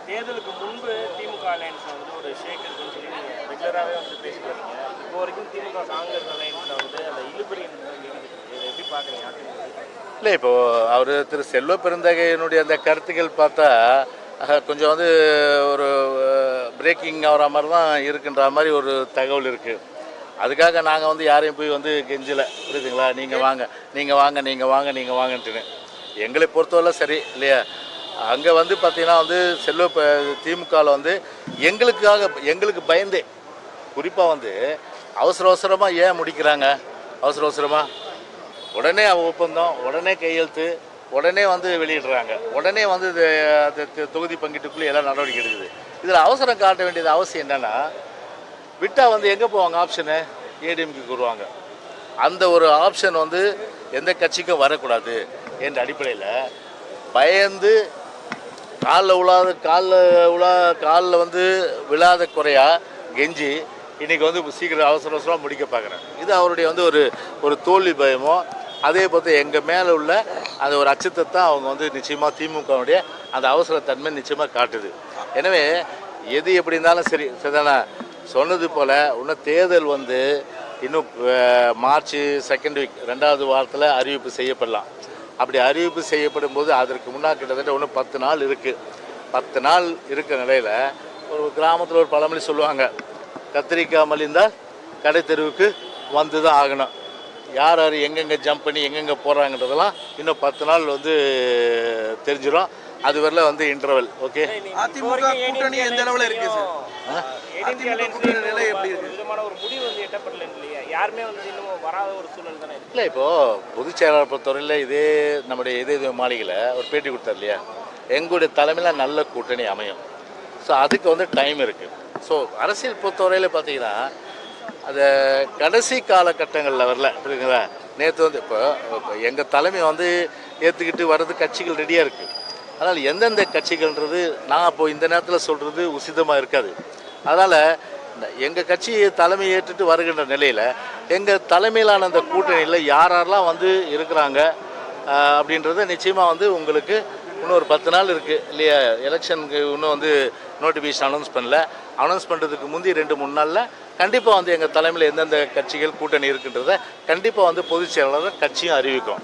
தேர்தலுக்கு முன்பு திமுக அலையன்ஸ்ல வந்து ஒரு ஷேக் இருக்குன்னு சொல்லி நீங்க ரெகுலராகவே வந்து பேசிட்டு வரீங்க. இப்போ வரைக்கும் திமுக காங்கிரஸ் அலையன்ஸ்ல வந்து அந்த இழுபறி இதை எப்படி பார்க்குறீங்க? இல்லை, இப்போது அவர் திரு செல்வ பெருந்தகையினுடைய அந்த கருத்துக்கள் பார்த்தா கொஞ்சம் வந்து ஒரு பிரேக்கிங் ஆகிற மாதிரி தான் இருக்குன்ற மாதிரி ஒரு தகவல் இருக்குது. அதுக்காக நாங்கள் வந்து யாரையும் போய் வந்து கெஞ்சலை, புரியுதுங்களா? நீங்கள் வாங்க நீங்கள் வாங்க நீங்கள் வாங்க நீங்கள் வாங்கன்ட்டுன்னு எங்களை பொறுத்தவரை சரி இல்லையா? அங்கே வந்து பார்த்தீங்கன்னா வந்து திமுகவில் வந்து எங்களுக்கு பயந்தே குறிப்பாக வந்து அவசர அவசரமாக ஏன் முடிக்கிறாங்க? அவசர அவசரமாக உடனே ஒப்பந்தம், உடனே கையெழுத்து, உடனே வந்து வெளியிடுறாங்க, உடனே வந்து தொகுதி பங்கீட்டுக்குள்ளே எல்லாம் நடவடிக்கை எடுக்குது. இதில் அவசரம் காட்ட வேண்டியது அவசியம் என்னென்னா, விட்டால் வந்து எங்கே போவாங்க? ஆப்ஷனு ஏடிஎம்கேக்கு வருவாங்க. அந்த ஒரு ஆப்ஷன் வந்து எந்த கட்சிக்கும் வரக்கூடாது என்ற அடிப்படையில் பயந்து காலில் வந்து விழாத குறையாக கெஞ்சி இன்றைக்கி வந்து சீக்கிரம் அவசர அவசரமாக முடிக்க பார்க்குறேன். இது அவருடைய வந்து ஒரு தோல்வி பயமோ, அதே போல் எங்கள் மேலே உள்ள அந்த ஒரு அச்சத்தை தான் அவங்க வந்து நிச்சயமாக திமுகவுடைய அந்த அவசரத்தன்மை நிச்சயமாக காட்டுது. எனவே எது எப்படி இருந்தாலும் சரி சரிதானே, சொன்னது போல் இன்னும் தேர்தல் வந்து இன்னும் மார்ச் 2nd வீக் 2வது வாரத்தில் அறிவிப்பு செய்யப்படலாம். அப்படி அறிவிப்பு செய்யப்படும் போது அதற்கு முன்னாடி கிட்டத்தட்ட இன்னும் 10 நாள் இருக்குது. 10 நாள் இருக்கிற நிலையில் ஒரு கிராமத்தில் ஒரு பழமொழி சொல்லுவாங்க, கத்திரிக்காய் மலிந்தால் கடை தெருவுக்கு வந்து தான் ஆகணும். யார் யார் எங்கெங்கே ஜம்ப் பண்ணி எங்கெங்கே போகிறாங்கன்றதெல்லாம் இன்னும் 10 நாள் வந்து தெரிஞ்சிடும். அது வரல வந்து இன்டர்வல். ஓகே, அதிமுக கூட்டணி எந்த அளவில் இருக்குது சார்? நிலை எப்படி இருக்கு? விதமான ஒரு முடிவு வந்து எட்டப்படல இல்லையா? யாருமே வந்து இன்னும் வராத ஒரு சூழல் தானே இருக்கு. இல்லை, இப்போது பொதுச் செயலாளர் பொறுத்தவரையில் நம்முடைய இதே மாளிகையில் ஒரு பேட்டி கொடுத்தார் இல்லையா, எங்களுடைய தலைமையில் நல்ல கூட்டணி அமையும். ஸோ அதுக்கு வந்து டைம் இருக்குது. ஸோ அரசியல் பொறுத்தவரையில் பார்த்தீங்கன்னா அது கடைசி காலகட்டங்களில் வரல, புரியுதுங்களா? நேற்று வந்து இப்போ எங்கள் தலைமை வந்து ஏற்றுக்கிட்டு வர்றது கட்சிகள் ரெடியாக இருக்குது. அதனால் எந்தெந்த கட்சிகள்ன்றது நான் இப்போது இந்த நேரத்தில் சொல்கிறது உசிதமாக இருக்காது. அதனால் எங்கள் கட்சி தலைமை ஏற்றுட்டு வருகின்ற நிலையில் எங்கள் தலைமையிலான அந்த கூட்டணியில் யாரெல்லாம் வந்து இருக்கிறாங்க அப்படின்றத நிச்சயமாக வந்து உங்களுக்கு இன்னும் ஒரு 10 நாள் இருக்குது இல்லையா? எலெக்ஷனுக்கு இன்னும் வந்து நோட்டிஃபிகேஷன் அனௌன்ஸ் பண்ணல. அனௌன்ஸ் பண்ணுறதுக்கு முந்தி 2-3 நாளில் கண்டிப்பாக வந்து எங்கள் தலைமையில் எந்தெந்த கட்சிகள் கூட்டணி இருக்குன்றத கண்டிப்பாக வந்து பொதுச் செயலாளர் கட்சியும் அறிவிக்கும்.